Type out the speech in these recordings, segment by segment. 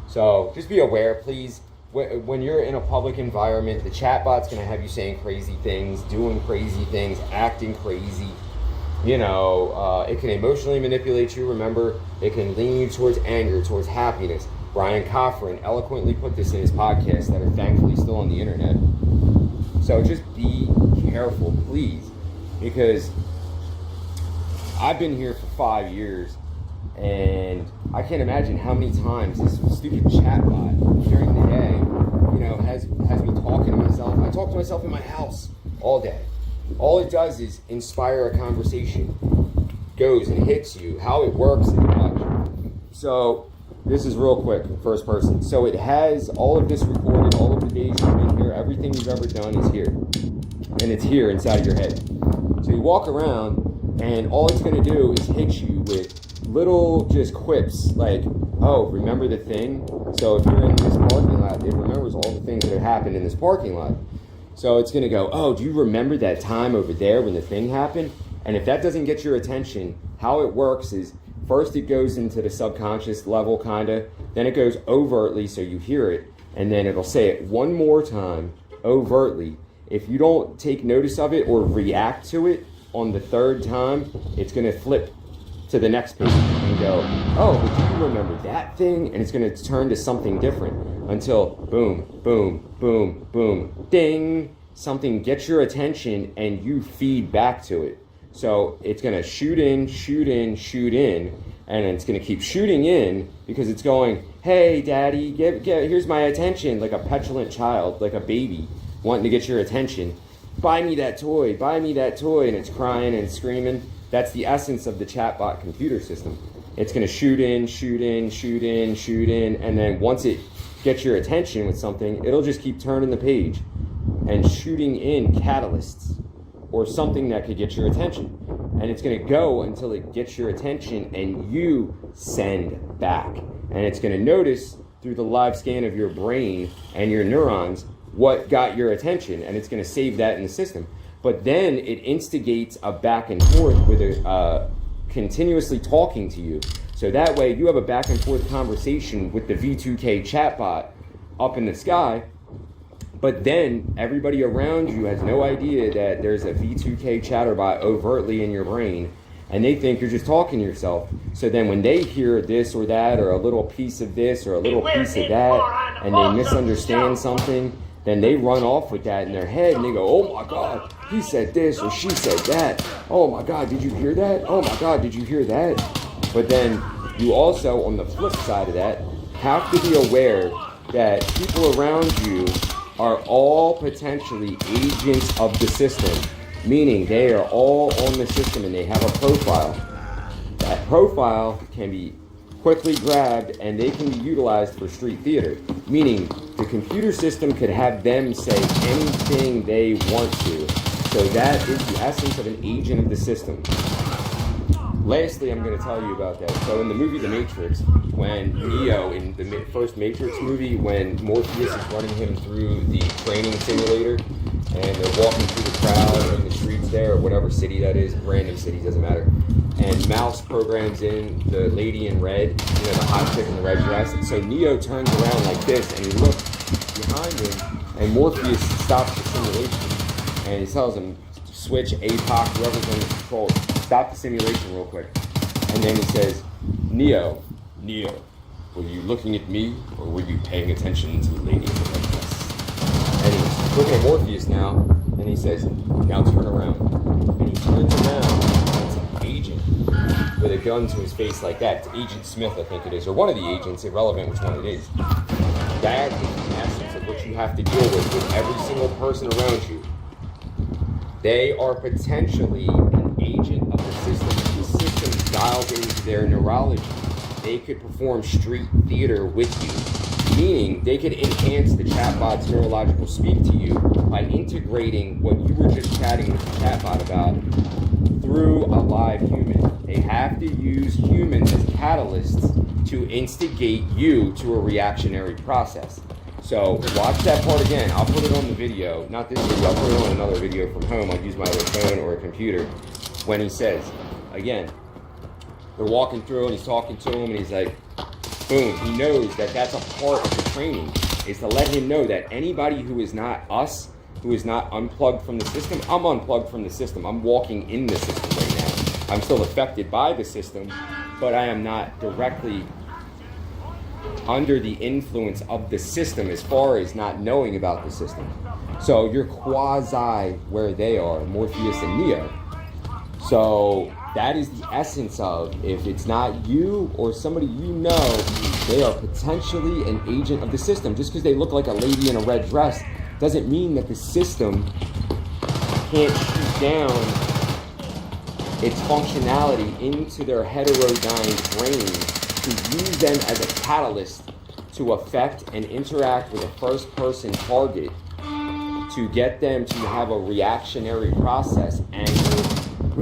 So just be aware, please. When you're in a public environment, the chatbot's going to have you saying crazy things, doing crazy things, acting crazy. It can emotionally manipulate you. Remember, it can lean you towards anger, towards happiness. Brian Coffrin eloquently put this in his podcast that are thankfully still on the internet. So just be careful, please, because I've been here for 5 years, and I can't imagine how many times this stupid chatbot during the day, has me talking to myself. I talk to myself in my house all day. All it does is inspire a conversation, goes and hits you, how it works and much. So this is real quick, first person. So it has all of this recorded, all of the days you've been here, everything you've ever done is here. And it's here inside of your head. So you walk around, and all it's going to do is hit you with little just quips like, oh, remember the thing? So if you're in this parking lot, it remembers all the things that have happened in this parking lot. So it's going to go, oh, do you remember that time over there when the thing happened? And if that doesn't get your attention, how it works is first it goes into the subconscious level, kind of. Then it goes overtly so you hear it. And then it'll say it one more time overtly. If you don't take notice of it or react to it on the third time, it's going to flip to the next page and go, oh, but do you remember that thing? And it's going to turn to something different until boom, boom, boom, boom, ding, something gets your attention and you feed back to it. So it's going to shoot in, shoot in, shoot in, and it's going to keep shooting in because it's going, hey, daddy, here's my attention, like a petulant child, like a baby wanting to get your attention. Buy me that toy, and it's crying and screaming. That's the essence of the chatbot computer system. It's going to shoot in, shoot in, shoot in, shoot in, and then once it gets your attention with something, it'll just keep turning the page and shooting in catalysts or something that could get your attention. And it's going to go until it gets your attention and you send back. And it's going to notice through the live scan of your brain and your neurons what got your attention, and it's going to save that in the system. But then it instigates a back and forth with continuously talking to you. So that way you have a back and forth conversation with the V2K chatbot up in the sky, but then everybody around you has no idea that there's a V2K chatterbot overtly in your brain, and they think you're just talking to yourself. So then when they hear this or that, or a little piece of this or a little piece of that, and they misunderstand something, then they run off with that in their head and they go, oh my God, he said this or she said that. Oh my God, did you hear that? Oh my God, did you hear that? But then you also, on the flip side of that, have to be aware that people around you are all potentially agents of the system, meaning they are all on the system and they have a profile. That profile can be quickly grabbed and they can be utilized for street theater, meaning the computer system could have them say anything they want to. So that is the essence of an agent of the system. Lastly, I'm going to tell you about that. So in the movie The Matrix, when Neo, in the first Matrix movie, when Morpheus is running him through the training simulator and they're walking through the crowd or in the streets there, or whatever city that is, random city, doesn't matter, and Mouse programs in the lady in red, the hot chick in the red dress. So Neo turns around like this and he looks behind him, and Morpheus stops the simulation and he tells him, switch APOC, whoever's in control, stop the simulation real quick. And then he says, Neo, were you looking at me or were you paying attention to the lady in the red dress? And he's looking at Morpheus now, and he says, now turn around. And he turns around, and it's an agent with a gun to his face like that. It's Agent Smith, I think it is, or one of the agents, irrelevant which one it is. That is the essence of what you have to deal with every single person around you. They are potentially an agent of the system. The system dialed into their neurology. They could perform street theater with you, meaning they could enhance the chatbot's neurological speak to you by integrating what you were just chatting with the chatbot about through a live human. They have to use humans as catalysts to instigate you to a reactionary process. So watch that part again. I'll put it on the video, not this video, I'll put it on another video from home. I'll use my other phone or a computer. When he says, again, they're walking through and he's talking to him and he's like, Boom. He knows that that's a part of the training, is to let him know that anybody who is not us, who is not unplugged from the system, I'm unplugged from the system. I'm walking in the system right now. I'm still affected by the system, but I am not directly under the influence of the system as far as not knowing about the system. So you're quasi where they are, Morpheus and Neo. So that is the essence of, if it's not you or somebody you know, they are potentially an agent of the system. Just because they look like a lady in a red dress doesn't mean that the system can't shoot down its functionality into their heterodyne brain to use them as a catalyst to affect and interact with a first-person target to get them to have a reactionary process. Anger,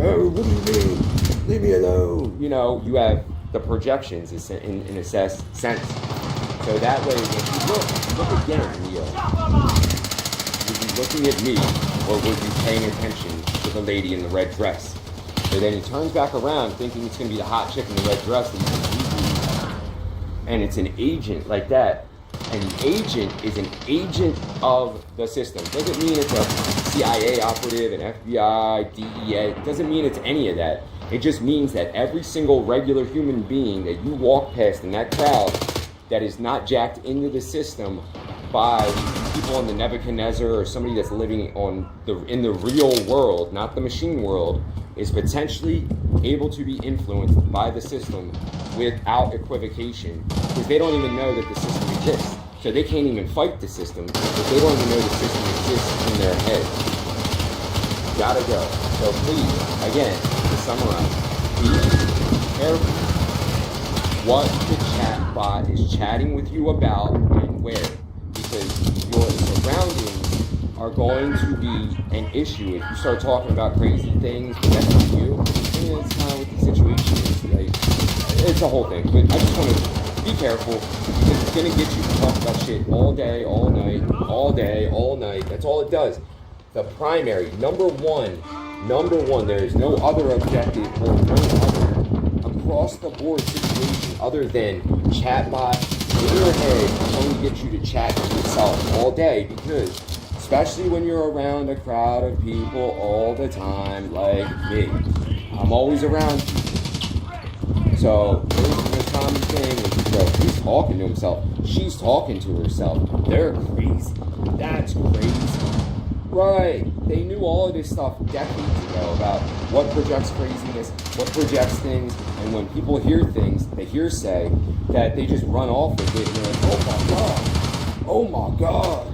oh, what do you mean? Leave me alone. You know, you have the projections in a sense. So that way, if you look again, Neo, would you looking at me, or would you paying attention to the lady in the red dress? So then he turns back around thinking it's going to be the hot chick in the red dress, and it's an agent like that. And the agent is an agent of the system. Doesn't mean it's a CIA operative, an FBI, DEA. It doesn't mean it's any of that. It just means that every single regular human being that you walk past in that crowd that is not jacked into the system by people on the Nebuchadnezzar or somebody that's living in the real world, not the machine world, is potentially able to be influenced by the system without equivocation, because they don't even know that the system exists. So they can't even fight the system, because they don't even know the system exists in their head. Gotta go. So please, again, to summarize, be careful what the chat bot is chatting with you about and where, because your surroundings are going to be an issue if you start talking about crazy things, but that's not you. And it's kind of what the situation is. Like, it's a whole thing. But I just want to be careful, because it's going to get you to talk about shit all day, all night, all day, all night. That's all it does. The primary, number one, there is no other objective or no other across-the-board situation other than chatbot in your head only get you to chat to yourself all day, because especially when you're around a crowd of people all the time, like me. I'm always around people. So there's a common thing with, bro, he's talking to himself. She's talking to herself. They're crazy. That's crazy. Right. They knew all of this stuff decades ago about what projects craziness, what projects things, and when people hear things, the hearsay, that they just run off with it and they're like, oh my God. Oh my God.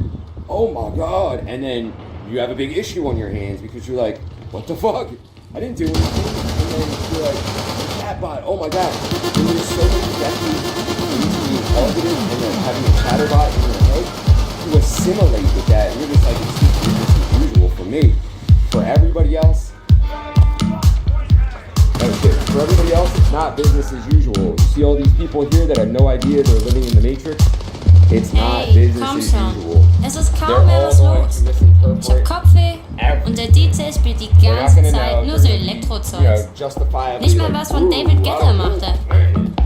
Oh my God. And then you have a big issue on your hands because you're like, what the fuck? I didn't do anything. And then you're like, chatbot, oh my God. And there's so many decades into being targeted and then having a chatterbot in your head to assimilate with that. And you're just like, it's business as usual for me. For everybody else, for everybody else, it's not business as usual. You see all these people here that have no idea they're living in the Matrix? It's not business as usual. Es ist kaum mehr was los. Ich hab Kopfweh und der DJ spielt die ganze Zeit nur so Elektrozeugs. Nicht mal was von David Guetta machte.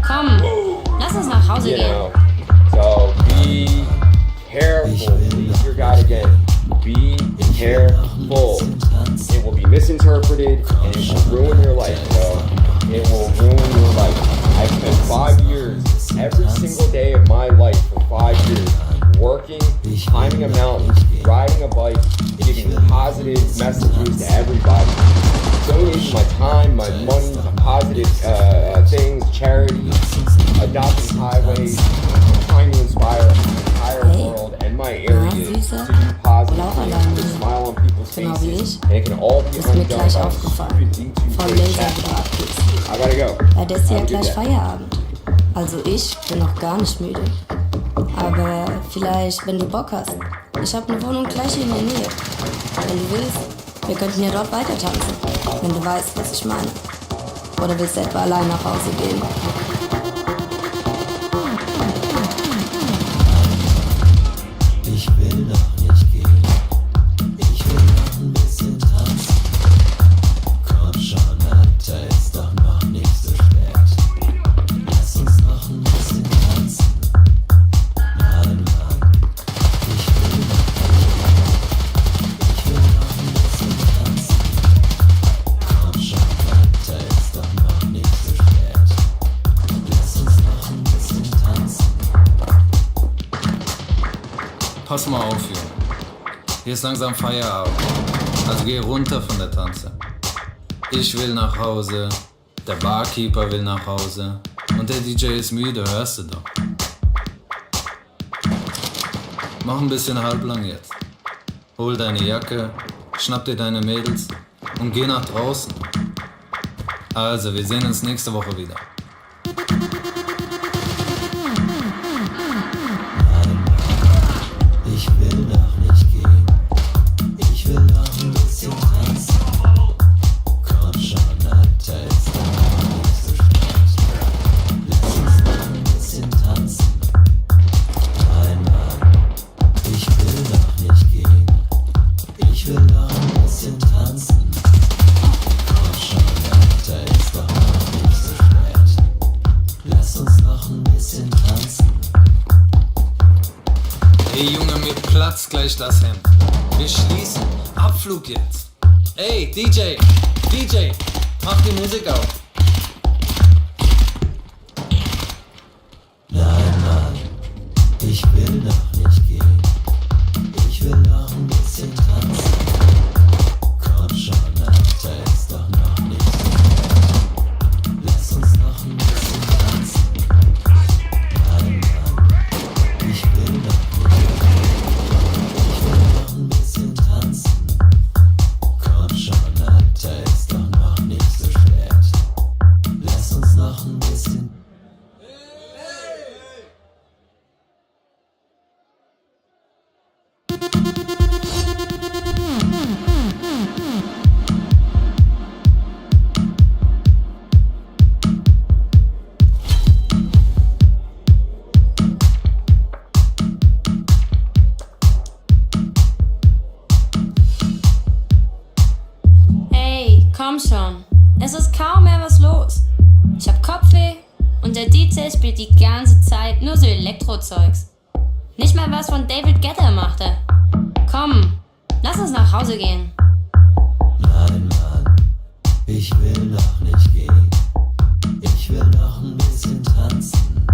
Komm, lass uns nach Hause gehen. So be careful. Please, your God again. Be careful. It will be misinterpreted and it will ruin your life, bro. It will ruin your life. I spent 5 years, every single day of my life for 5 years, working, climbing a mountain, riding a bike, giving positive messages to everybody. Donating my time, my money, positive things, charities, adopting highways, trying to inspire the entire world and my areas to do positive things, to smile on people's faces. And it can all be undone by stupid D2 chatbot. I gotta go. Ja, der ist ja gleich Feierabend. Also ich bin noch gar nicht müde. Aber vielleicht, wenn du Bock hast. Ich habe eine Wohnung gleich hier in der Nähe. Wenn du willst, wir könnten ja dort weiter tanzen. Wenn du weißt, was ich meine. Oder willst du etwa allein nach Hause gehen? Ich will noch nicht gehen. Ich will noch ein bisschen tanzen. Komm schon, Alter, ist doch noch nicht so spät. Lass uns noch ein bisschen tanzen. Pass mal auf, Junge. Hier ist langsam Feierabend. Also geh runter von der Tanze. Ich will nach Hause, der Barkeeper will nach Hause und der DJ ist müde, hörst du doch. Mach ein bisschen halblang jetzt. Hol deine Jacke, schnapp dir deine Mädels und geh nach draußen. Also, wir sehen uns nächste Woche wieder. Ich will noch nicht gehen. Ich will noch ein bisschen tanzen. Komm schon, Alter, ist doch noch nicht so spät. Lass uns noch ein bisschen tanzen. Nein, Mann, ich will noch nicht gehen. Ich will noch ein bisschen tanzen. Komm schon, Alter, ist doch noch nicht so spät. Lass uns noch ein bisschen tanzen. Ey Junge, mir platzt gleich das Hemd. Wir schließen. Abflug jetzt. Ey, DJ, mach die Musik auf. Nein, Mann, ich will noch nicht gehen. Ich will noch ein bisschen tanzen. Komm schon, Alter, ist doch noch nicht so spät. Lass uns noch ein bisschen tanzen. Nein, Mann, ich will noch nicht gehen. Ich will noch ein bisschen tanzen. Komm schon, Alter, ist doch noch nicht so spät. Lass uns noch ein bisschen. Ey, komm schon. Es ist kaum mehr was los. Ich hab Kopfweh und der DJ spielt die ganze Zeit nur so Elektrozeugs. Nicht mal was von David Guetta machte. Komm, lass uns nach Hause gehen. Nein, Mann, ich will noch nicht gehen. Ich will noch ein bisschen tanzen.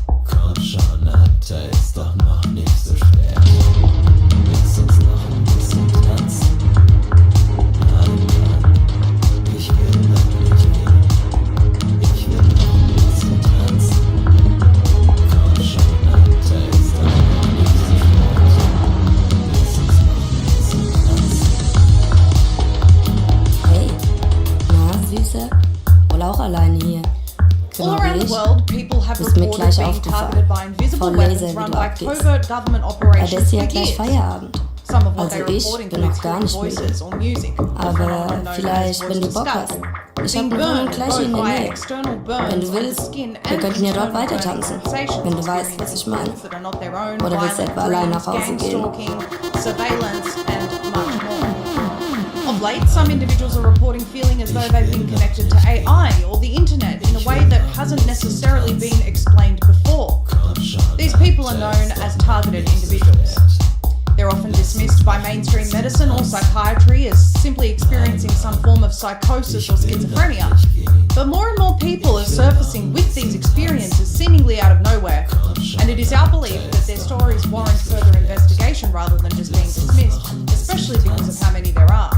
Komm schon, Alter, ist doch noch nicht so schwer. Lass uns noch ein bisschen tanzen. Nein, Mann, ich will noch nicht gehen. Ich will noch ein bisschen tanzen. Komm schon, Alter, ist doch noch nicht so schwer. Lass uns noch ein bisschen tanzen. Hey, na, Süße? Wohl auch alleine hier. All Genau wie around the ich. world, people have Ist mir reported gleich being aufgefallen. targeted by invisible Voll weapons Laser, wie run du by abgehst. covert government Ja, operations das ist ja for gleich years. Feierabend. Some of what Also they ich report bin noch includes gar hearing nicht müde. voices or music. a Aber phenomenon known vielleicht, as wenn du voice Bock hast. stuff. Ich Being hab eine Wohnung burned gleich both hier in der by Nähe. external burns Wenn du on the willst, skin wir and könnten ja dort internal weiter burning tanzen. sensations, Wenn du weißt, was ich meine. experiences that are not their own, Oder willst du violent etwa allein dreams, nach Hause gang gehen? stalking, surveillance and much more. Of late, some individuals are reporting feeling as though they've been connected to AI or the internet in a way that hasn't necessarily been explained before. These people are known as targeted individuals. They're often dismissed by mainstream medicine or psychiatry as simply experiencing some form of psychosis or schizophrenia. But more and more people are surfacing with these experiences seemingly out of nowhere. And it is our belief that their stories warrant further investigation rather than just being dismissed, especially because of how many there are.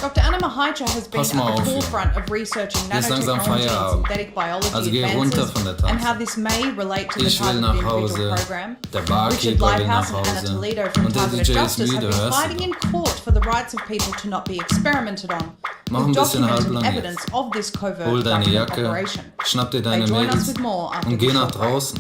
Dr. Anna Mahaicha has been Pass at mal the auf, Junge. forefront of researching Hier ist langsam nanotechnology and Feierabend. synthetic biology Also geh runter advances von der Tanze. and how this may relate to the Ich will targeted nach individual Hause, program. der Richard Barkeeper will Lighthouse nach and Anna Hause Toledo from und der Targeted DJ ist Justice have müde, been hörst fighting du in doch. court for the rights of people to not be experimented on. Mach ein With bisschen documented halblang evidence jetzt. of this covert Hol deine government Jacke, operation. schnapp dir They deine join us Mädels with more after und this geh nach short break. draußen.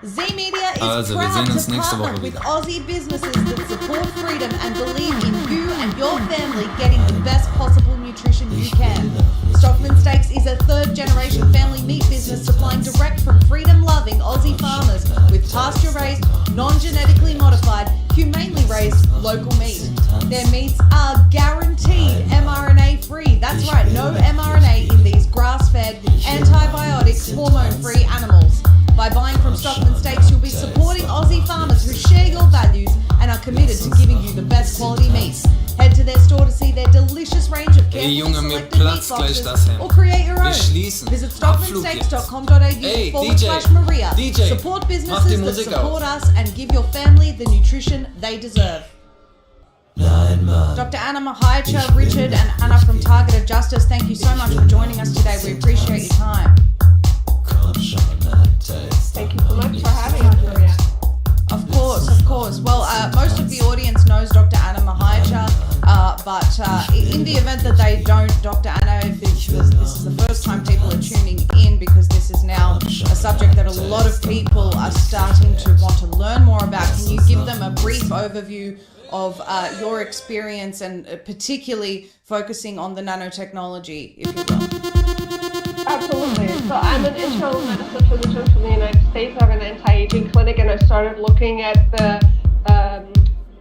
Z-Media is Also, wir proud sehen uns to nächste partner Woche with wieder. Aussie businesses that support freedom and believe in you and your family getting the best possible nutrition you can. Stockman Steaks is a third-generation family meat business supplying direct from freedom-loving Aussie farmers with pasture-raised, non-genetically modified, humanely raised local meat. Their meats are guaranteed mRNA-free. That's right, no mRNA in these grass-fed, antibiotic, hormone-free animals. By buying from Stockman Steaks, you'll be supporting Aussie farmers who share your values and are committed to giving you the best quality meat. Head to their store to see their delicious range of Ey, carefully Junge, mir selected meat platzt gleich boxes das Hemd. or create your Wir own. schließen. Visit Abflug jetzt. stockmansteaks.com.au/Maria. DJ, Support mach businesses die that Musik support aus. us and give your family the nutrition they deserve. Nein, Mann, Dr. Anna Mahaicha, Richard, and Anna from Targeted Justice, thank you so much for joining us today. We appreciate your time. komm schon, Alter, ist Thank you so much for having us, Maria. Of course. Well, most of the audience knows Dr. Anna Mahaicha, but in the event that they don't, Dr. Anna, if this is the first time people are tuning in, because this is now a subject that a lot of people are starting to want to learn more about, can you give them a brief overview of your experience and particularly focusing on the nanotechnology, if you will? Absolutely. So I'm an internal medicine physician from the United States. I have an anti-aging clinic, and I started looking at the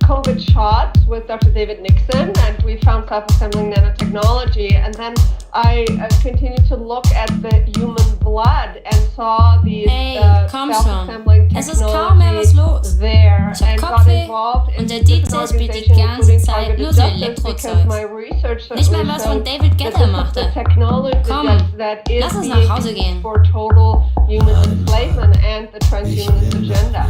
COVID shots with Dr. David Nixon, and we found self-assembling nanotechnology. And then I continued to look at the human blood and saw these Hey, komm schon. self-assembling Es ist kaum mehr was technologies los. there, Ich hab and got Kopfweh involved in und der different DJ spielt die organizations, ganze including Zeit Targeted nur so Justice, Elektrozeugs. because my research Nicht mal certainly was von showed David that Guetta this is machte. the technology Komm, that is lass uns being nach Hause gehen. used for total human enslavement and the transhumanist agenda.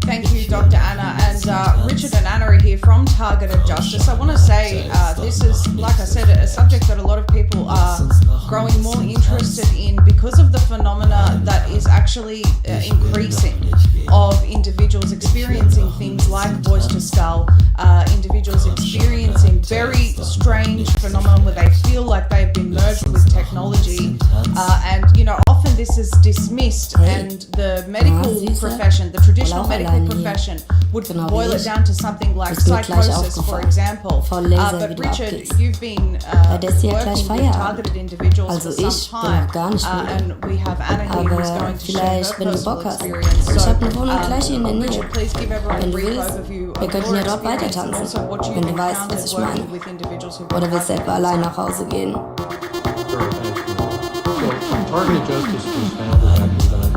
Thank you, Dr. Anna. And Richard and Anna are here from Targeted Justice. I want to say this is, like I said, a subject that a lot of people are growing more interested in because of the phenomena that is actually increasing of individuals experiencing things like voice to skull, individuals experiencing very strange phenomena where they feel like they've been merged with technology. And, you know, often this is dismissed, and the medical profession, the traditional medical profession, would boil it down to something like psychosis, for example. But Richard, you've been working with targeted individuals for some time, and we have Anna here who's going to share her personal experience. So, Richard, please give everyone a Wenn du brief willst, overview wir of könnten ja your dort weiter experience and tanzen, also what you've wenn du weißt, was ich encountered meine. working with individuals who've Oder been willst du etwa allein nach Hause gehen? Sure, thanks. So, Targeted Justice was founded back in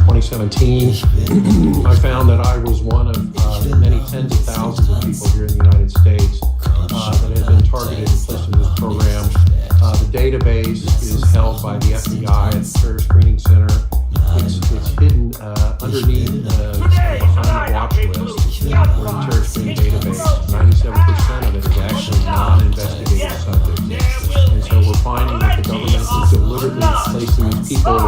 2017. I found that I was one of many tens of thousands of people here in the United States that have been targeted and placed in this program. The database is held by the FBI at the Terror Screening Center. It's hidden underneath, behind the watch list for the terror screening database. 97% of it is actually non-investigative subjects. And so we're finding that the government is deliberately placing these people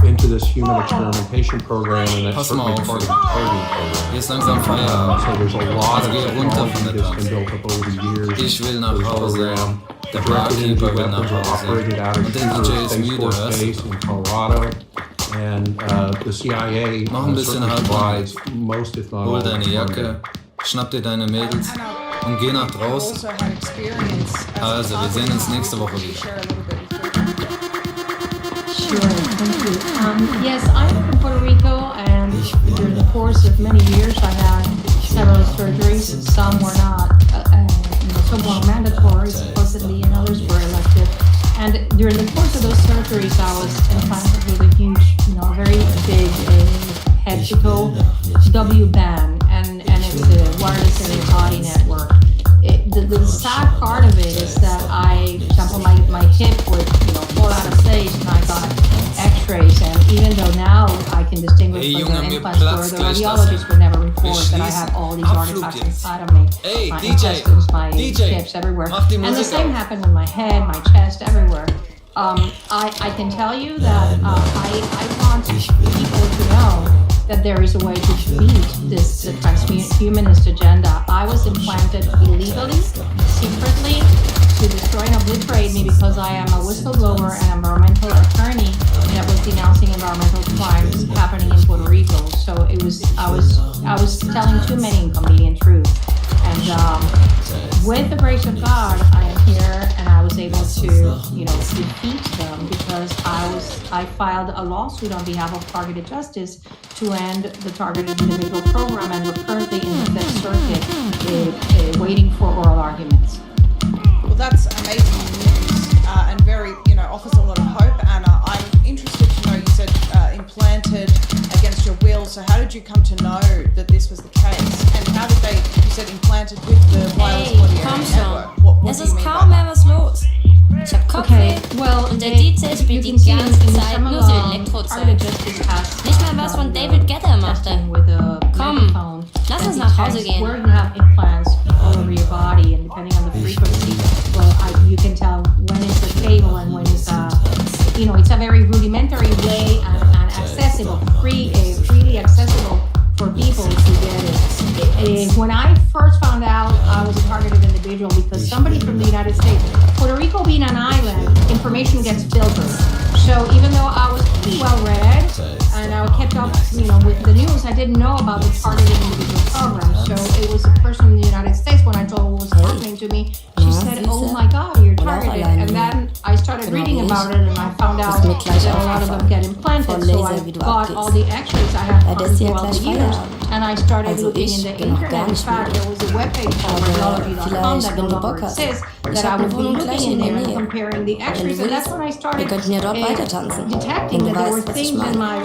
into this human experimentation program, and that's Pass mal certainly auf. part of the targeting program. Hier ist langsam Feierabend. So there's a lot of Also geh runter technology von der that's been Tanze. built up over the years. Ich will nach for this Hause. program. Der Directed energy Barkeeper will weapons nach are Hause. operated out of Und der DJ ist Space müde, Force hörst du? Base in Colorado. And the CIA Mach ein bisschen certainly Halt. provides most, if not all, Hol of the deine funding. Jacke, schnapp dir deine Mädels Anna, und geh nach draußen. also had experience as a Also, wir sehen uns nächste Woche Can you wieder. share a little bit with me? Sure, thank you. Yes, I'm from Puerto Rico, and during the course of many years, I had several surgeries. Some were not, some were mandatory, supposedly, and others were elective. And during the course of those surgeries, I was implanted with a huge, very big head-to-toe W-band, and it's a wireless body network. The sad part of it is that for example, my hip would, fall out of place, and I got X-rays, and even though now I can distinguish Hey, whether Junge, mir implants were, platzt the gleich das radiologists Hemd. would never Wir report that I schließen. have all these Abflug artifacts jetzt. inside of me. Hey, my DJ, intestines, my DJ, hips, everywhere. mach die And the Musik same auf. happened with my head, my chest, everywhere. I can tell you that I want people to know that there is a way to beat the transhumanist agenda. I was implanted illegally, secretly, to destroy and obliterate me because I am a whistleblower and environmental attorney that was denouncing environmental crimes happening in Puerto Rico. So I was telling too many inconvenient truths. And with the grace of God, I am here, and I was able to, defeat them because I filed a lawsuit on behalf of Targeted Justice to end the Targeted Individual Program, and we're currently in the Fifth Circuit waiting for oral arguments. Well, that's amazing news and very, offers a lot of hope, Anna. I'm interested to know, you said implanted against your will. So how did you come to know that this was the case? And how did they, you said implanted with the wireless Ey, body komm area schon. network? What Es do you ist mean kaum by mehr that? was los. Ich hab Kopfweh well, und der DJ spielt die you can see ganze in Zeit some nur of so Targeted Elektrozeug. Justice has Nicht mal was von David Guetta machte. testing with a Komm, microphone lass that uns nach Hause detects gehen. where you have implants all over your body, and depending on the frequency, well, you can tell when it's a cable and when it's it's a very rudimentary way and accessible, freely accessible for people to get it. When I first found out I was a targeted individual because somebody from the United States, Puerto Rico being an island, information gets filtered. So even though I was pretty well read and I kept up, with the news, I didn't know about the targeted individual program. So it was a person in the United States, when I told her what was happening to me, she said, "Oh my God, you're targeted." And then I started reading about it and I found out that a lot of them get implanted. So I got all the X-rays I have gotten throughout the years. And I started looking in the internet. In fact, there was a webpage called radiology.com that no longer exists that I would be looking in there and comparing the X-rays. And that's when I started detecting that there were things in my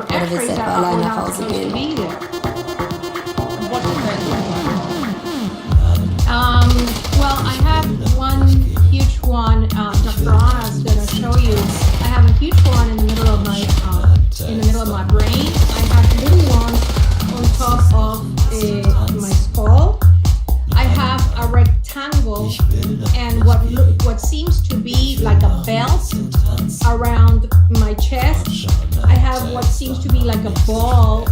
X-rays that were not supposed to be there. What did they look like? Well, I have one huge one. Dr. Anna's gonna show you. I have a huge one in the middle of my brain. I have little ones on top of my skull. I have a rectangle and what seems to be like a belt around my chest. I have what seems to be like a ball,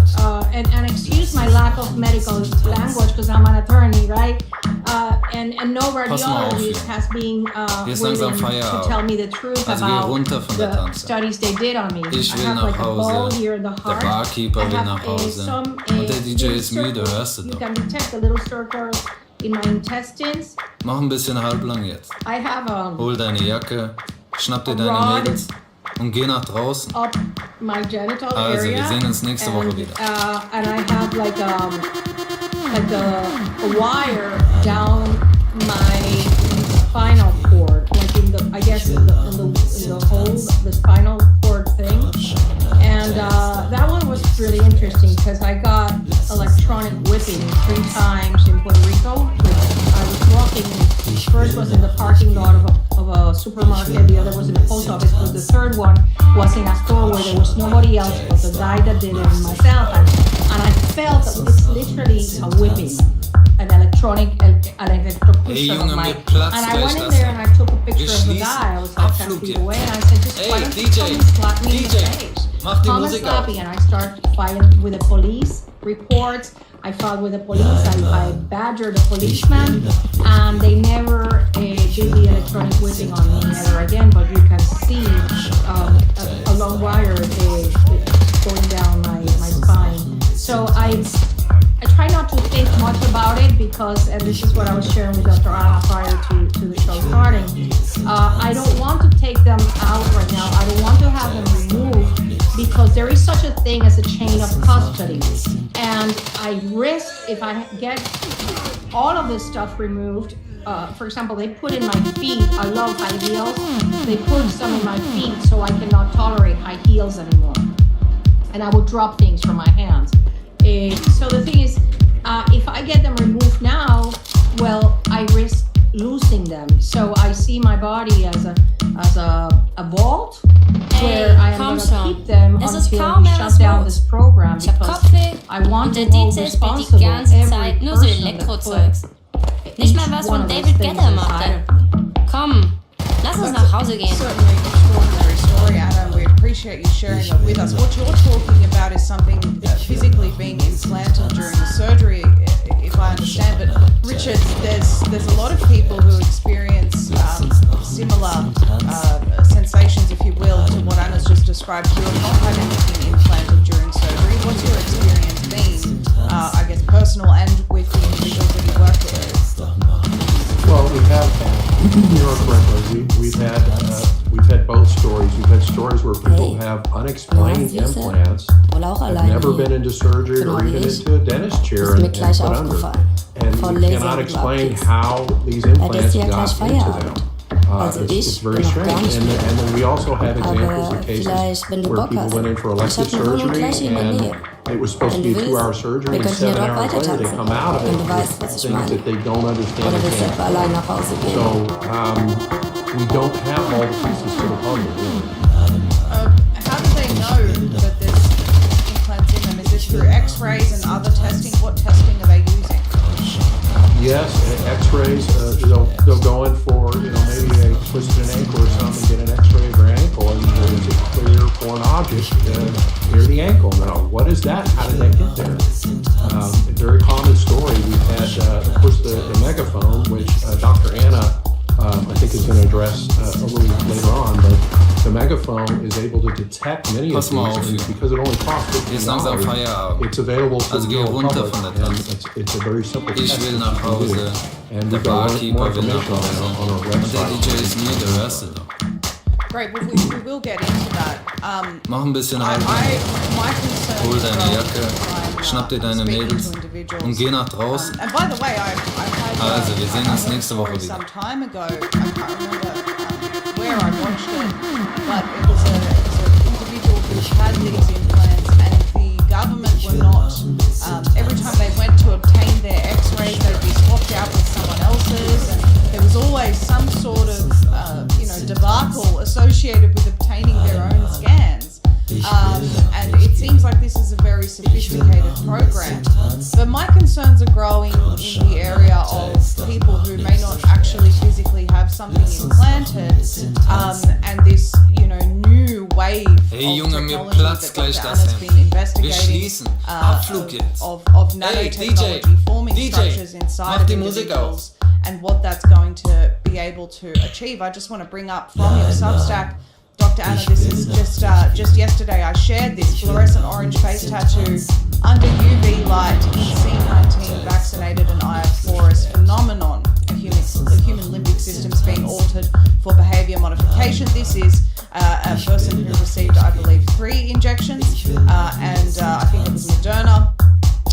and excuse my lack of medical language because I'm an attorney, right? And no radiologist has been Hier ist willing langsam to Feierabend. tell me the truth Also geh about runter von der the Tanze. studies they did on me. Ich I will have nach like a ball Hause. here in the Der heart. Barkeeper I will have, nach Hause. some, Und der DJ little ist müde, circles. hörst du You doch. can detect the little circles in my intestines. Mach ein bisschen halblang jetzt. I have Hol deine Jacke, schnapp dir deine Rod. Mädels und geh nach draußen. up my genital Also, area. wir sehen uns nächste Woche wieder. And I have like a wire down my spinal cord, like in the hole, the spinal cord thing. And that one was really interesting because I got electronic whipping 3 times in Puerto Rico. I was walking, first was in the parking lot of a supermarket, the other was in the post office, but the third one was in a store where there was nobody else but the guy that did it and myself. And I felt that it's literally a whipping, an electrocution Hey, of Junge, my... mir platzt And I gleich went in das there hier. and I took a picture of the Wir guy. I was schließen. like 10 Abflug feet jetzt. away and I said, just Hey, why don't you DJ, come and slap me in the DJ, face? mach die Come and Musik slap aus. me. And I start fighting with the police reports. I fought with the police. I badgered the policeman, and they never did the electronic whipping on me ever again. But you can see a long wire going down my spine. So I try not to think much about it because, and this is what I was sharing with Dr. Anna prior to the show starting, I don't want to take them out right now. I don't want to have them removed because there is such a thing as a chain of custody. And I risk, if I get all of this stuff removed, for example, they put in my feet, I love high heels, they put some in my feet so I cannot tolerate high heels anymore. And I would drop things from my hands. So the thing is, if I get them removed now, well, I risk losing them. So I see my body as a vault where I am komm going to schon. keep them Es ist until kaum we mehr shut was down los. this program Ich hab because Kopfweh I want und to der hold DJ spielt die responsible ganze every Zeit nur so person that Elektrozeugs. put Nicht mal each was one von of those David things Guetta inside machte. of me. Komm, lass uns nach Hause gehen. Certainly an extraordinary story, Anna. We appreciate you sharing it with us. What you're talking about is something physically being implanted during the surgery, if I understand. But Richard, there's a lot of people who experience similar sensations, if you will, to what Anna's just described. You have not had anything implanted during surgery. What's your experience been? I guess personal and with the individuals that you work with. Well, we have, you're correct, we've had both stories. We've had stories where people have unexplained Ja, siehste. implants, Wohl auch have alleine never hier. been into surgery Genau or wie even ich. into a dentist chair Ist and mir gleich put under. aufgefallen. And Voll we Laser cannot explain Glaubnis. how these Ja, implants das ist ja got gleich into them. Feierabend. Also It's ich very bin noch strange. gar nicht And müde. then we also have examples Aber of cases vielleicht, wenn du where Bock people hast. went in for Ich elective habe eine Wohnung surgery gleich hier in der and Nähe. it was supposed to be a 2-hour surgery, and 7 hours later they come out of it with things that they don't understand. Oder willst du etwa allein nach Hause gehen? So we don't have all the pieces to the puzzle, really. How do they know that there's implants in them? Is this through X-rays and other testing? What testing are they using? Yes, X-rays. They'll go in for maybe they twisted an ankle or something, get an X-ray of their ankle, and there's a clear foreign object near the ankle. Now, what is that? How did that get there? A very common story. We've had, of course, the megaphone, which Dr. Anna I think is going to address a little later on, but the megaphone is able to detect many of Pass mal these auf. things because it only costs Jetzt langsam $50. Feierabend. It's available to Also the geh general runter public, von der and Tanze. it's a very simple Ich test will that nach you can do. Hause, And der we've got more Barkeeper will nach information Hause on our und der website. DJ ist müde, hörst du doch. Great, we will get into that. Mach ein bisschen My Haltung, concern hol as deine well Jacke, when schnapp dir deine speaking Mädels to individuals. und geh nach draußen. And by the way, I had Also, wir sehen uns I heard nächste a Woche story wieder. some time ago. I can't remember where I watched it, but it was an individual who had these implants, and the government were not. Every time they went to obtain their X-rays, they'd be swapped out with someone else's, and there was always some sort of debacle associated with obtaining their own scans. And it seems like this is a very sophisticated program. But my concerns are growing in the area of people who may not actually physically have something implanted, and this, new wave Hey, of Junge, mir technology platzt that gleich Dr. das Anna's Hemd. been investigating, Wir schließen. Abflug jetzt. of Hey, nanotechnology DJ, forming DJ, structures inside mach of die Musik individuals and what that's going to be able to achieve. I just want to bring up from your Substack, Dr. Anna, this is just yesterday I shared this fluorescent orange face tattoo under UV light in C19 vaccinated and IF-florus phenomenon. A human limbic system's being altered for behavior modification. This is a person who received, I believe, 3 injections, and I think it was Moderna.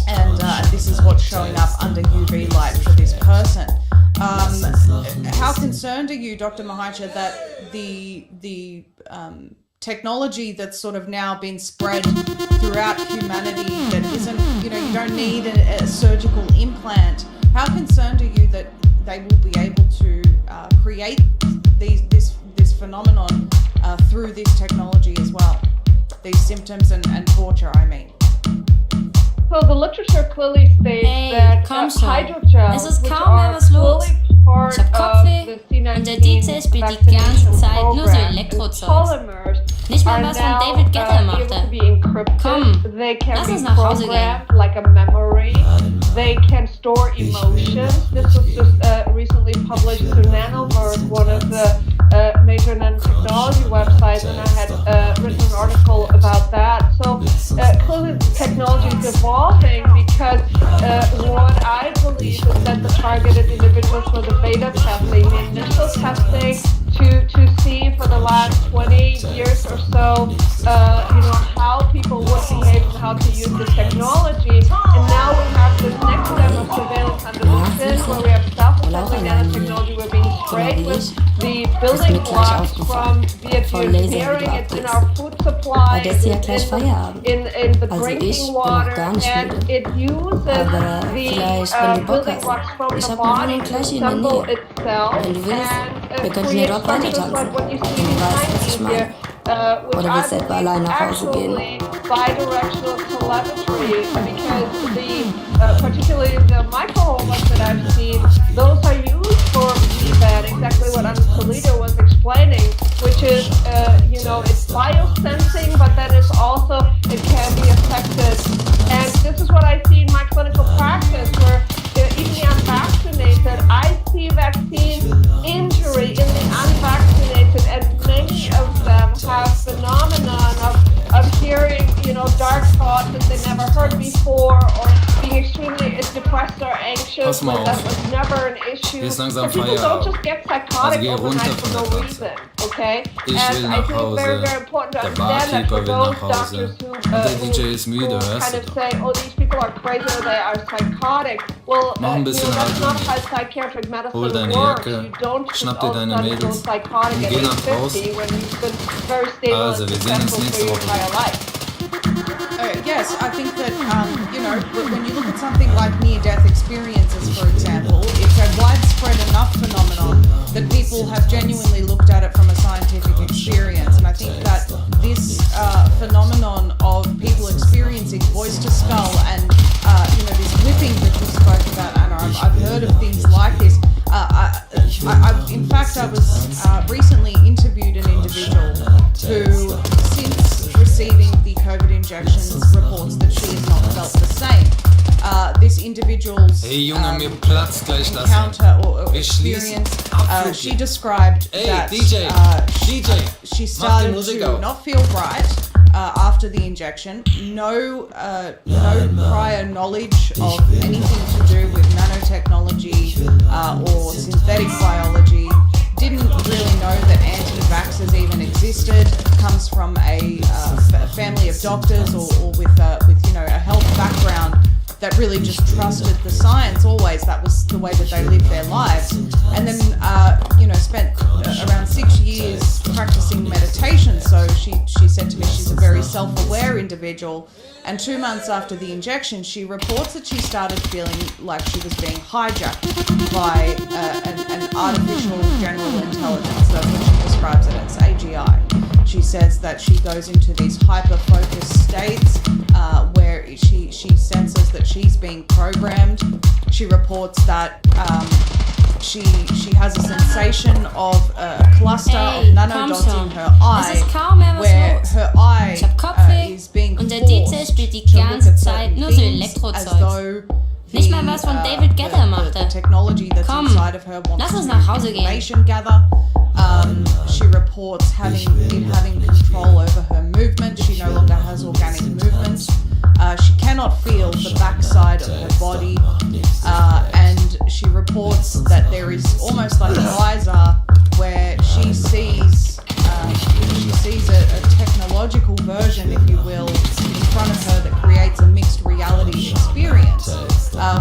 And this is what's showing up under UV light for this person. How concerned are you, Dr. Mahaicha, that the technology that's sort of now been spread throughout humanity that isn't, you don't need a surgical implant. How concerned are you that they will be able to create this phenomenon through this technology as well? These symptoms and torture, I mean. So the literature clearly states Hey, that komm schon. hydrogels, Es ist which kaum mehr are was los. fully part Ich hab of Kopfweh the C19 und der DJ spielt die ganze vaccination Zeit nur so program, Elektrozeugs. polymers Nicht mal are was von now David Guetta able machte. to be encrypted. Komm, They can lass be uns nach Hause programmed like a memory. They can store emotions. This was just recently published through Nanoverse, one of the major nanotechnology websites, and I had written an article about that. So clearly the technology is evolving because what I believe is that the targeted individuals for the beta testing, the initial testing to see for the last 20 years or so, how people would behave and how to use this technology. And now we have this next step of surveillance under the skin, where we have self-assembly nanotechnology. We're being sprayed with the building blocks from via geoengineering. It's in our food supply, Das ist ja gleich Feierabend. in the Also ich drinking bin water, noch gar nicht and müde. it uses Aber the vielleicht, wenn du Bock building hast. blocks from Ich the hab eine body Wohnung to gleich in der assemble Nähe. itself, Wenn du willst, and wir könnten create ja dort weiter structures tanzen. like what you see Wenn du weißt, was ich behind me meine. here, which Oder I willst du etwa believe allein nach Hause gehen? actually bidirectional telemetry, because particularly the microholers that I've seen, those are used for VBAD, exactly what Anna was explaining, which is, it's biosensing, but then it's also, it can be affected. And this is what I see in my clinical practice, where even the unvaccinated, I see vaccine injury in the unvaccinated, and many of them have phenomenon of hearing, dark thoughts that they never heard before, or being extremely depressed or anxious, Pass mal when that auf. was never an issue. Hier ist langsam So people don't Feierabend. just get psychotic Also geh overnight runter for von no der Tanze. reason, okay? Ich And will I nach think it's very, Hause, very important to der understand that for Barkeeper will those nach Hause doctors who, und der DJ ist müde, who hörst kind du of doch. say, oh, these people are crazy or they are psychotic. Well, Mach ein bisschen that's not Haltung. how psychiatric medicine Hol deine works. Jacke, You don't just schnapp all dir of a deine sudden go Mädels psychotic und at geh age nach 50 draußen. when you've been very stable Also, and wir sehen uns successful nächste for your Woche. entire life. Yes, I think that, when you look at something like near-death experiences, for example, it's a widespread enough phenomenon that people have genuinely looked at it from a scientific experience. And I think that this phenomenon of people experiencing voice-to-skull and, this whipping that you spoke about, Anna, I've heard of things like this. In fact, I was recently interviewed an individual who, since receiving the COVID injections, reports that she has not felt the same. This individual's Hey Junge, mir platzt gleich das encounter or Wir schließen experience, absolut. she described Hey, that DJ, she DJ, she mach die started Musik to auf. not feel right after the injection. No prior knowledge of anything to do with nanotechnology or synthetic biology. Didn't really know that anti-vaxxers even existed. Comes from a family of doctors or with a health background that really just trusted the science always. That was the way that they lived their lives. And then, spent around 6 years practicing meditation. So she said to me she's a very self-aware individual. And 2 months after the injection, she reports that she started feeling like she was being hijacked by an artificial general intelligence. That's what she describes it as, AGI. She says that she goes into these hyper-focused states where she senses that she's being programmed. She reports that she has a sensation of a cluster of nanodots in her eye, Es ist kaum mehr was where los. her eye Ich hab Kopfweh is being und der DJ forced spielt die to look ganze at Zeit certain nur so things Elektrozeugs. as though Nicht mal was von David Guetta machte. the technology that's Komm, inside of her wants lass uns to nach Hause gehen. information gather. She reports having control over her movement. She no longer has organic movement. She cannot feel the backside of her body, and she reports that there is almost like a visor where she sees a technological version, if you will, in front of her that creates a mixed reality experience,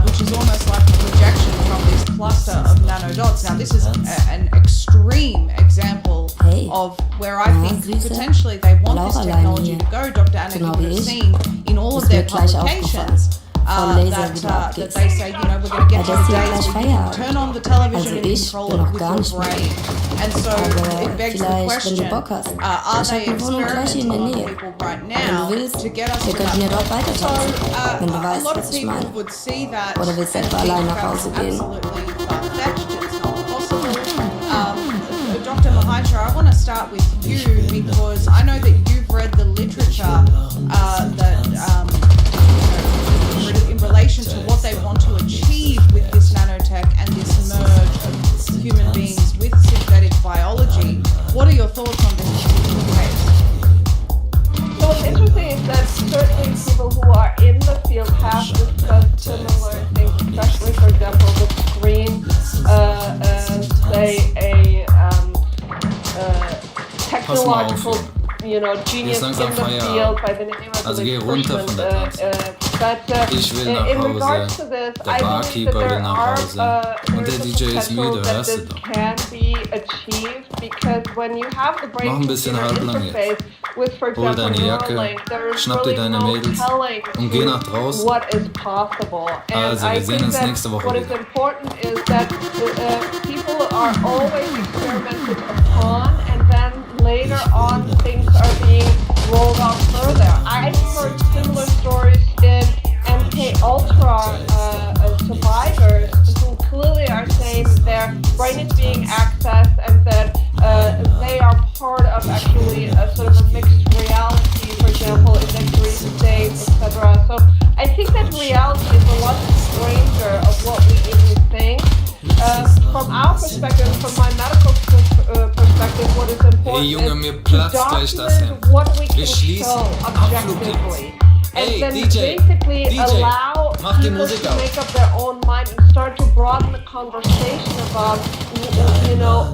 which is almost like a projection from this cluster of nanodots. Now, this is an extreme example of where I think potentially they want this technology to go. Dr. Anna, you would have seen in all of their publications that they say, we're going to get to the days where you can turn on the television and control it with your brain. And so it begs the question, are they experimenting on people right now to get us to that point? So a lot of people would see that and think that's absolutely far-fetched, it's not possible. Dr. Mahaitra, I want to start with you because I know that you've read the literature in relation to what they want to achieve with this nanotech and this merge of human beings with synthetic biology. What are your thoughts on this particular case? So what's interesting is that certainly people who are in the field have discussed similar things, especially, for example, the screen, say a technological, genius in the field by the name of Lee Cushman. Ich will nach in regards Hause, to this, der I believe Barkeeper that will there nach are Hause und der there's a DJ ist potential müde, that hörst du this doch. can be achieved because when you have the Mach ein bisschen brain-computer halblang jetzt. interface with, for Hol example, deine Jacke, Neuralink, there is schnapp dir really deine no Mädels telling und geh nach draußen. what is possible. And Also, I wir sehen think uns that nächste Woche what is wieder. important is that people are always experimented upon, and then later on things are being rolled out further. I've heard similar stories in MK Ultra survivors who clearly are saying their brain is being accessed and that they are part of actually a sort of a mixed reality, for example, in the dream state, etc. So I think that reality is a lot stranger of what we even think. From our perspective, from my medical perspective, what is important Hey Junge, mir is to platzt gleich das document Hemd. what we Wir can schließen show absolut jetzt. objectively. And Hey, then DJ, basically DJ, allow mach die people Musik to auf. make up their own mind and start to broaden the conversation about,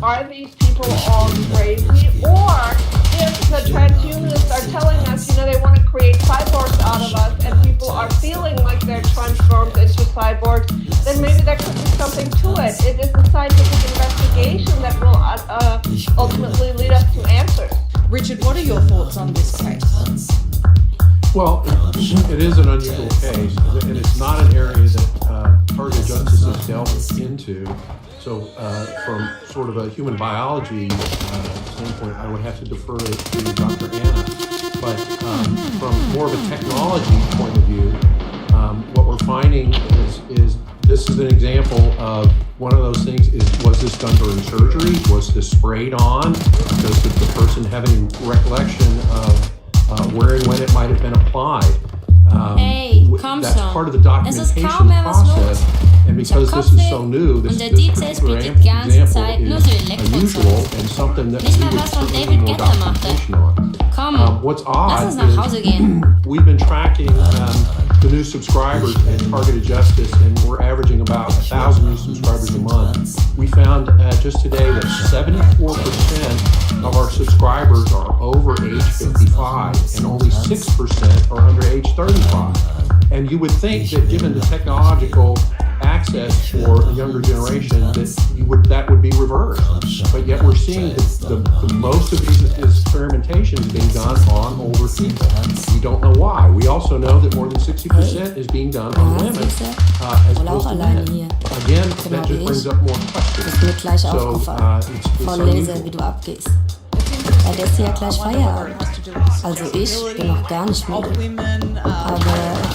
are these people all crazy? Or if the transhumanists are telling us, they want to create cyborgs out of us and people are feeling like they're transformed into cyborgs, then maybe there could be something to it. It is a scientific investigation that will ultimately lead us to answers. Richard, what are your thoughts on this case? Well, it is an unusual case, and it's not an area that targeted justice has delved into. So, from sort of a human biology standpoint, I would have to defer to Dr. Anna. But from more of a technology point of view, what we're finding is this is an example of one of those things. Was this done during surgery? Was this sprayed on? Does the person have any recollection of where and when it might have been applied? Hey, komm That's schon. part of the Es ist documentation kaum mehr was los. process. And Ich hab because this is so Kopfweh new, this und der DJ particular spielt die ganze example Zeit nur so is unusual Elektrozeugs. and something that Nicht we mal would was von certainly David need more Guetta machte. documentation on. Komm, What's lass odd uns nach Hause gehen. is we've been tracking the new subscribers at Targeted Justice, and we're averaging about 1,000 new subscribers a month. We found just today that 74% of our subscribers are over age 55, and only 6% are under age 35. And you would think that given the technological access for a younger generation that would be reversed. But yet we're seeing the most of these experimentations being done on older people. We don't know why. We also know that more than 60% is being done on women as opposed to men. Again, that just brings up more questions. Ist mir gleich So aufgefallen. it's Von Lese, unusual. wie du abgehst. Bei der ist ja gleich Feierabend. Also ich bin noch gar nicht müde. Aber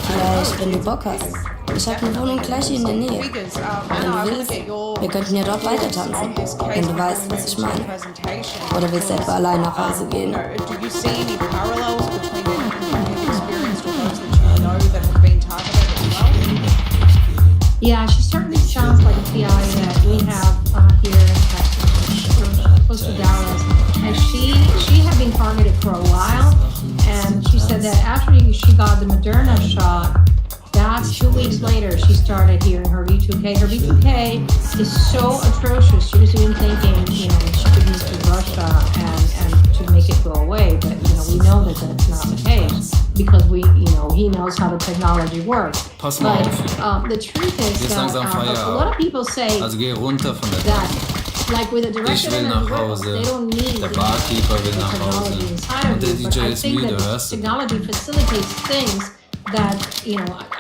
vielleicht, wenn du Bock hast. Ich habe eine Wohnung gleich hier in der Nähe. Wenn du willst, wir könnten ja dort weiter tanzen. Wenn du weißt, was ich meine. Oder willst du etwa allein nach Hause gehen? Do you see any parallels between anything you've experienced or those that you know that have been targeted as well? Yeah, she certainly sounds like a PI that we have here in Texas, close to Dallas. And she had been targeted for a while, and she said that after she got the Moderna shot, that's 2 weeks later she started hearing her V2K. Her V2K is so atrocious. She was even thinking, she could move to Russia and to make it go away. But we know that that's not the case because he knows how the technology works. Pass mal But auf. the truth is Jetzt that langsam a Feierabend. lot of people say Also geh runter von der that, Tanze. like with a Ich directed will nach energy Hause. they don't need Der Barkeeper will the nach Hause. technology inside Und der of you, but DJ I ist think müde, that hörst du? technology facilitates things that,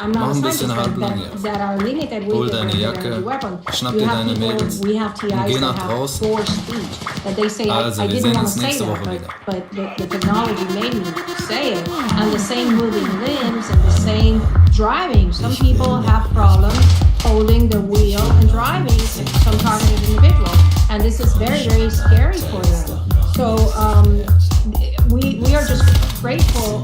I'm Mach not a ein bisschen scientist, halblang but jetzt. that are limited with Hol the deine directed Jacke, energy weapon. schnapp You dir have deine people, Mädels we have und TIs geh that nach have draußen. forced speech, that they say, Also, I wir didn't sehen want uns to say nächste that, Woche wieder. but the technology made me say it. And the same moving limbs and the same driving. Some people have problems holding the wheel and driving, some targeted individuals. And this is very, very scary for them. So we are just grateful.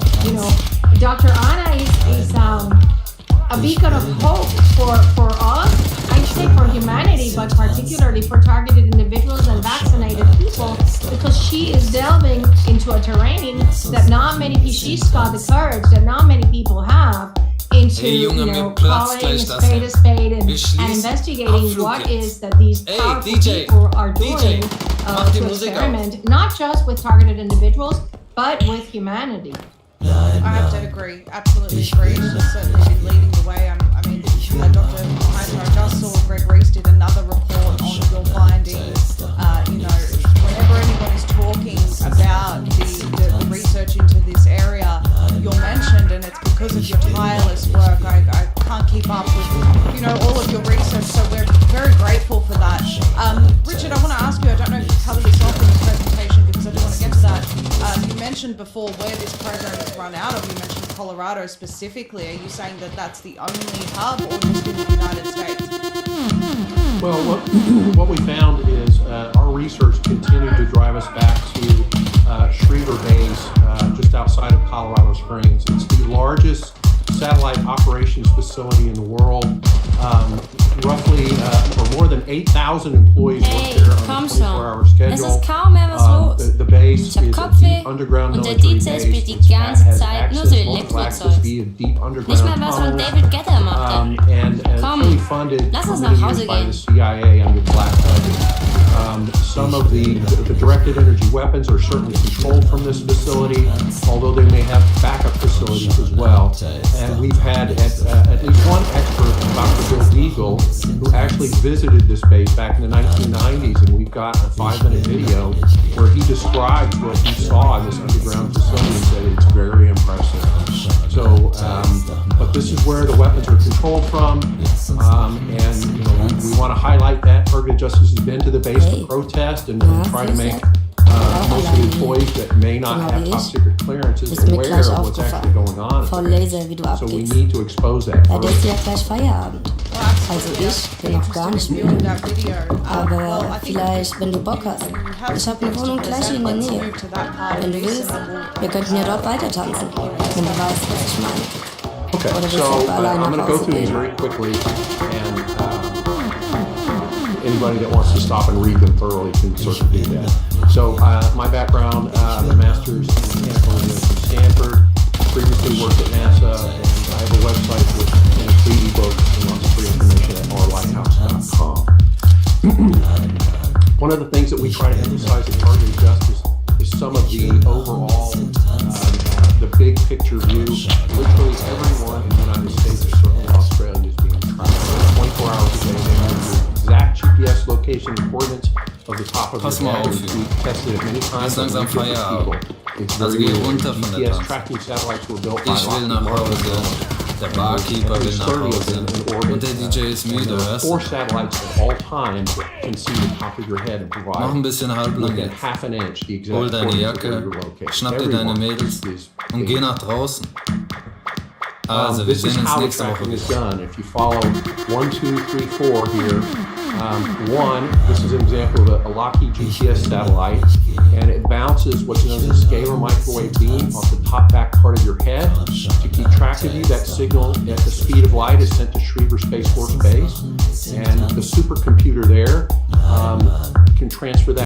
Dr. Anna is a beacon of hope for us. I say for humanity, but particularly for targeted individuals and vaccinated people, because she is delving into a terrain that not many people. She's got the courage that not many people have. Into Hey, Junge, mir platzt calling gleich a das spade hier. a spade and Wir schließen investigating Abflug what jetzt. is that these Hey, powerful DJ, people are doing DJ, mach die to Musik experiment, not just with targeted individuals, but with humanity. I have to agree, absolutely agree. She's certainly been leading the way. Dr. Heiser, I just saw Greg Reese did another report on your findings. Whenever anyone is talking about the research into this area, you're mentioned, and it's because of your tireless work. I can't keep up with, all of your research, so we're very grateful for that. Richard, I want to ask you, I don't know if you covered this off in the presentation because I do want to get to that. You mentioned before where this program is run out of. You mentioned Colorado specifically. Are you saying that that's the only hub or just in the United States? Well, what we found is our research continued to drive us back to Schriever Base, just outside of Colorado Springs. It's the largest satellite operations facility in the world. Roughly, or more than 8,000 employees work Hey, there on komm a schon. 24-hour schedule. Es ist kaum mehr was los. The base Ich hab is a Kopfweh deep underground und der military DJ base. spielt die It's ganze has Zeit nur access, so multiple access Elektrozeugs. via deep underground Nicht mal was von tunnels. David Guetta machte. And Komm, fully funded lass uns for nach many Hause years by gehen. the CIA under Black budget. Some of the directed energy weapons are certainly controlled from this facility, although they may have backup facilities as well. And we've had at least one expert, Dr. Bill Deagle, who actually visited this base back in the 1990s, and we've got a 5-minute video where he describes what he saw in this underground facility and said it's very impressive. But this is where the weapons are controlled from, and we want to highlight that. Targeted Justice has been to the base to protest and try to make most of the employees that may not have top secret clearances Ist mir aware gleich of what's actually going on. aufgefallen. Voll Laser, wie du So we abgehst. need to expose that. Bei dir ist ja gleich Feierabend. Well, Also absolutely. ich bin noch gar nicht Interested in müde. that video. Aber Well, I think vielleicht, wenn du Bock hast. we have Ich habe eine things to Wohnung gleich present. in der Let's Nähe. move to that part Wenn of du this willst, and then we'll wir könnten ja dort weiter tanzen. Wenn du weißt, was ich meine. Okay, Oder so willst du alleine I'm going nach to go Hause through these gehen? very quickly, and anybody that wants to stop and read them thoroughly can sort of do that. So my background, I'm a master's in mechanical engineering from Stanford, previously worked at NASA, and I have a website with free ebooks and lots of free information at ourlighthouse.com. One of the things that we try to emphasize at Targeted Justice is some of the overall, the big picture view. Literally everyone in the United States, or certainly Australia, is being tracked 24 hours a day. They have the exact GPS location and coordinates of the top of Pass your mal head. auf hier. We've tested it many times. Ist langsam with different Feierabend. people. It's Also very geh real. runter von der GPS Tanze. tracking satellites were built by Ich will Lockheed nach Martin. Hause, der Barkeeper will nach Hause und der DJ ist müde, hörst Four du? satellites at all times that can see the top of your head and Mach ein provide bisschen halblang within jetzt. half an inch the exact Hol deine coordinates of where Jacke, you're located. schnapp dir deine Everyone Mädels is und geh nach draußen. Also, wir this is sehen uns how the nächste Woche tracking is wieder. done. If you follow 1, 2, 3, 4 here, this is an example of a Lockheed GPS satellite, and it bounces what's known as a scalar microwave beam off the top back part of your head to keep track of you. That signal at the speed of light is sent to Schriever Space Force Base, and the supercomputer there can transfer that